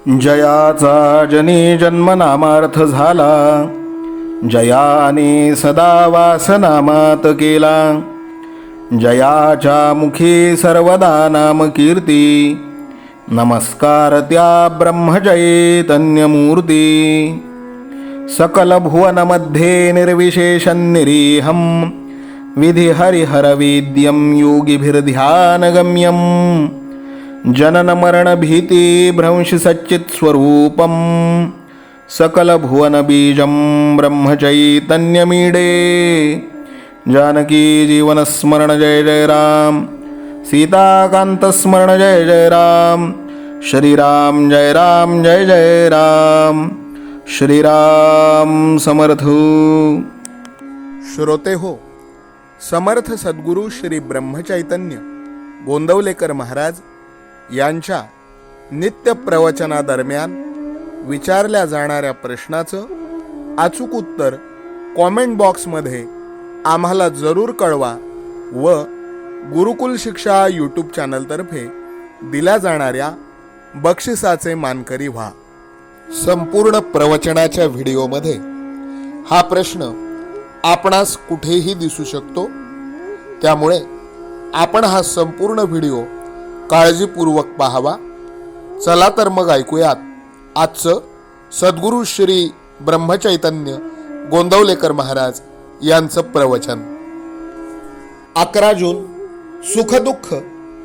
जयाचा जनी जन्मनामार्थ झाला, जयाने सदा वासनामात केला. जयाच्या मुखी सर्वदा नाम कीर्ती, नमस्कार त्या ब्रह्मचैतन्यमूर्ती. सकल भुवनमध्ये निर्विशेषं निरीहं, विधि हरिहरवेद्यं योगिभिर्ध्यानगम्यं. जनन मरण भीति भ्रंश सच्चित् स्वरूपं, सकल भुवन बीजं ब्रह्मचैतन्यमीडे. जानकी जीवन स्मरण जय जय राम, सीताकांत स्मरण जय जय राम. श्रीराम जय राम जय जय राम. श्रीराम समर्थ. श्रोते हो, समर्थ सद्गुरू श्री ब्रह्मचैतन्य गोंदवलेकर महाराज यांच्या नित्य प्रवचनादरम्यान विचारल्या जाणाऱ्या प्रश्नाचं अचूक उत्तर कॉमेंट बॉक्समध्ये आम्हाला जरूर कळवा व गुरुकुल शिक्षा यूट्यूब चॅनलतर्फे दिल्या जाणाऱ्या बक्षिसाचे मानकरी व्हा. संपूर्ण प्रवचनाच्या व्हिडिओमध्ये हा प्रश्न आपणास कुठेही दिसू शकतो, त्यामुळे आपण हा संपूर्ण व्हिडिओ काळजीपूर्वक पाहावा. चला तर मग ऐकूयात आजचं सद्गुरू श्री ब्रह्मचैतन्य गोंदवलेकर महाराज यांचं प्रवचन. 11 जून. सुखदुःख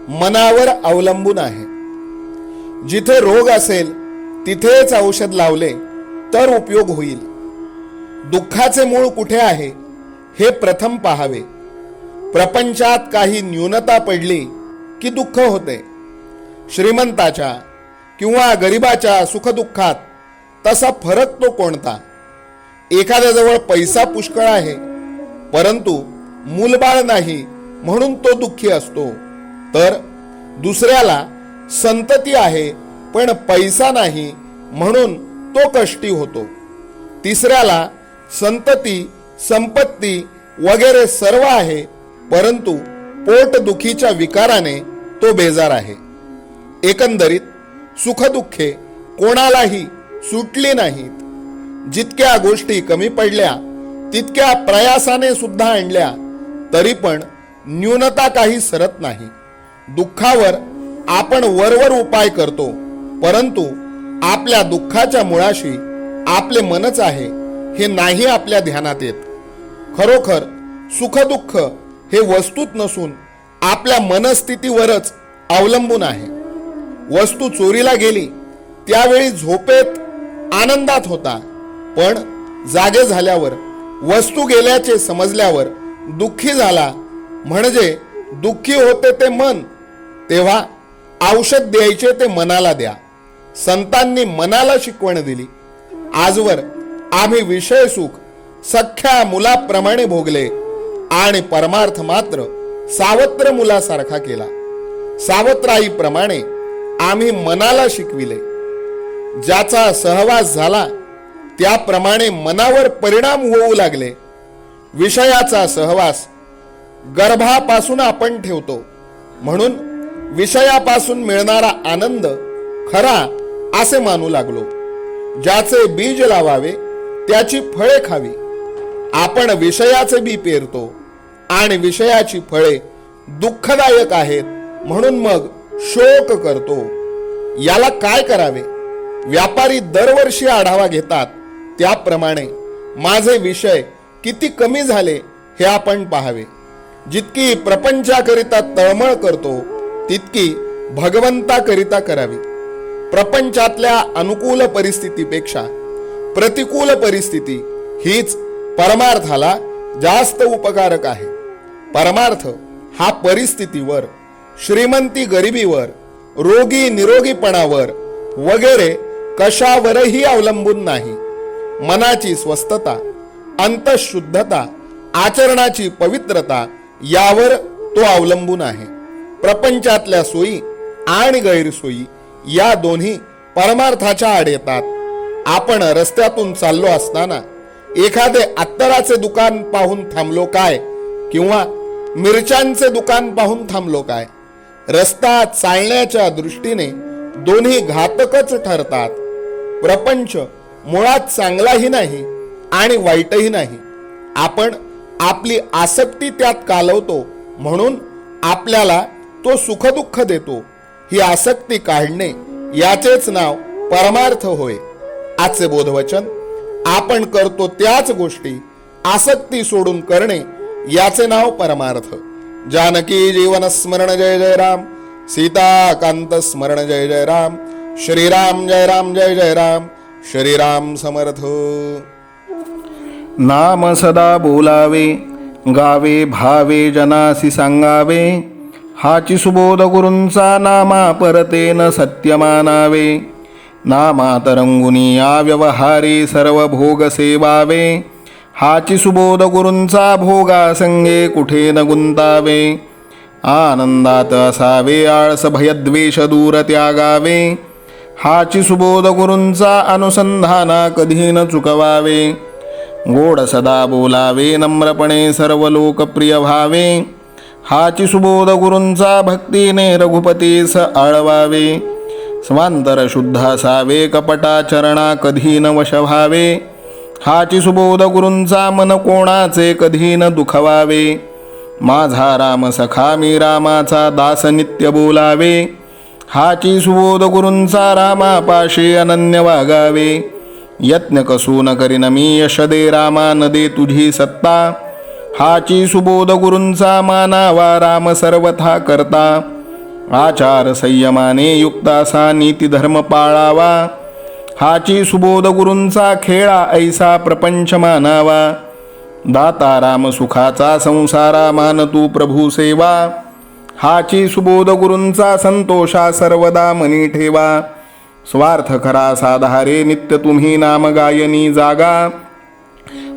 मनावर अवलंबून आहे. जिथे रोग असेल तिथेच औषध लावले तर उपयोग होईल. दुःखाचे मूळ कुठे आहे हे प्रथम पाहावे. प्रपंचात काही न्यूनता पडली की दुःख होते. श्रीमंताच्या किंवा गरिबाच्या सुखदुःखात तसा फरक तो कोणता? एखाद्याजवळ पैसा पुष्कळ आहे परंतु मूलबाळ नाही म्हणून तो दुःखी असतो, तर दुसऱ्याला संतती आहे पण पैसा नाही म्हणून तो कष्टी होतो. तिसऱ्याला संतती, संपत्ती वगैरे सर्व आहे परंतु पोटदुखीच्या विकाराने तो बेजार आहे. एकंदरीत सुखदुःखे कोणालाही सुटली नाहीत. जितक्या गोष्टी कमी पडल्या तितक्या प्रयासाने सुद्धा आणल्या तरी पण न्यूनता काही सरत नाही. दुःखावर आपण वरवर उपाय करतो परंतु आपल्या दुःखाच्या मुळाशी आपले मनच आहे हे नाही आपल्या ध्यानात येत. खरोखर सुखदुःख हे वस्तूत नसून आपल्या मनस्थितीवरच अवलंबून आहे. वस्तू चोरीला गेली त्यावेळी झोपेत आनंदात होता, पण जागे झाल्यावर वस्तू गेल्याचे समजल्यावर दुःखी झाला. म्हणजे दुःखी होते ते मन, तेव्हा औषध द्यायचे ते मनाला द्या. संतांनी मनाला शिकवण दिली. आजवर आम्ही विषय सुख सख्या मुलाप्रमाणे भोगले आणि परमार्थ मात्र सावत्र मुलासारखा केला. सावत्राईप्रमाणे आम्ही मनाला शिकविले. ज्याचा सहवास झाला त्याप्रमाणे मनावर परिणाम होऊ लागले. विषयाचा सहवास गर्भापासून आपण ठेवतो म्हणून विषयापासून मिळणारा आनंद खरा असे मानू लागलो. ज्याचे बीज लावावे त्याची फळे खावी. आपण विषयाचे बी पेरतो आणि विषयाची फळे दुःखदायक आहेत म्हणून मग शोक करतो. याला काय करावे? व्यापारी दरवर्षी आढावा घेतात त्याप्रमाणे माझे विषय किती कमी झाले हे आपण पाहावे. जितकी प्रपंचाकरिता तळमळ करतो तितकी भगवंताकरिता करावी. प्रपंचातल्या अनुकूल परिस्थितीपेक्षा प्रतिकूल परिस्थिती हीच परमार्थाला जास्त उपकारक आहे. परमार्थ हा परिस्थितीवर, श्रीमंती गरिबीवर, रोगी निरोगीपणावर वगैरे कशावरही अवलंबून नाही. मनाची स्वस्थता, अंतःशुद्धता, आचरणाची पवित्रता यावर तो अवलंबून आहे. प्रपंचातल्या सोयी आणि गैरसोयी या दोन्ही परमार्थाच्या आड येतात. आपण रस्त्यातून चाललो असताना एखादे अत्तराचे दुकान पाहून थांबलो काय किंवा मिरच्यांचे दुकान पाहून थांबलो काय? रस्ता चालण्याच्या दृष्टीने दोन्ही घातकच ठरतात. प्रपंच मुळात चांगलाही नाही आणि वाईटही नाही. आपण आपली आसक्ती त्यात कालवतो म्हणून आपल्याला तो सुखदुःख देतो. ही आसक्ती काढणे याचेच नाव परमार्थ होय. आजचे बोधवचन: आपण करतो त्याच गोष्टी आसक्ती सोडून करणे याचे नाव परमार्थ. जानकी जीवन स्मरण जय जय राम. सीताकांत स्मरण जय जय राम. श्रीराम जय राम जय जय राम. श्रीराम समर्थ. नाम सदा बोलावे, गावे भावे जनासी सांगावे. हाची सुबोध गुरूंचा नामा परते न सत्य मानावे. नामात रंगुनी या व्यवहारी सर्व भोग सेवावे. हाची सुबोध गुरूंचा भोगा संगे कुठे न गुंतावे. आनंदात असावे आळस भयद्वेष दूर त्यागावे. हाची सुबोध गुरूंचा अनुसंधाना कधी न चुकवावे. गोड सदा बोलावे नम्रपणे सर्व लोकप्रिय व्हावे. हाची सुबोध गुरूंचा भक्तीने रघुपतीस आळवावे. स्वांतर शुद्ध असावे कपटाचरणा कधी न वश व्हावे. हाची सुबोध गुरूंचा मन कोणाचे कधी न दुखवावे. माझा राम सखा मी रामाचा दास नित्य बोलावे. हाची सुबोध गुरूंचा रामापाशी अनन्य वागावे. यत्न कसू न करीन मी यश दे रामा न दे तुझी सत्ता. हाची सुबोध गुरूंचा मानावा राम सर्वथा करता. आचार संयमाने युक्त असा नीती धर्म पाळावा. हाची सुबोध गुरूंचा खेळा ऐसा प्रपंच मानावा. दाता राम सुखाचा संसारा मान तू प्रभू सेवा. हाची सुबोध गुरूंचा संतोषा सर्वदा मनी ठेवा. स्वार्थ खरा साधारे नित्य तुम्ही नाम गायनी जागा.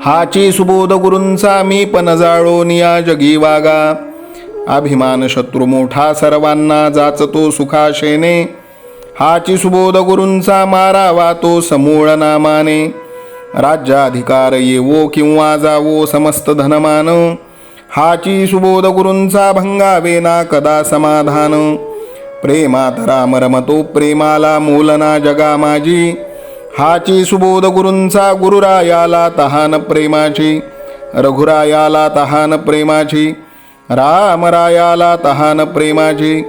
हाची सुबोध गुरूंचा मी पण जाळोन या जगी वागा. अभिमान शत्रू मोठा सर्वांना जाचतो सुखाशेने. हाची सुबोध गुरूंचा मारावा तो समूळ नामाने. राज्याधिकार येवो किंवा जावो समस्त धनमान. हाची सुबोध गुरूंचा भंगावे ना कदा समाधान. प्रेमात राम रमतो प्रेमाला मूलना जगा माझी. हाची सुबोध गुरूंचा गुरुरायाला तहान प्रेमाची. रघुरायाला तहान प्रेमाची. रामरायाला तहान प्रेमाची.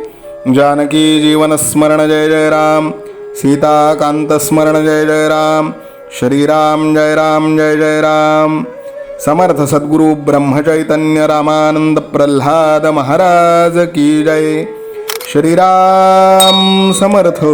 जानकी जीवन स्मरण जय जय राम. सीताकांत स्मरण जय जय राम. श्रीराम जय राम जय जय राम. समर्थ सद्गुरु ब्रह्मचैतन्य रामानंद प्रल्हाद महाराज की जय. श्रीराम समर्थ.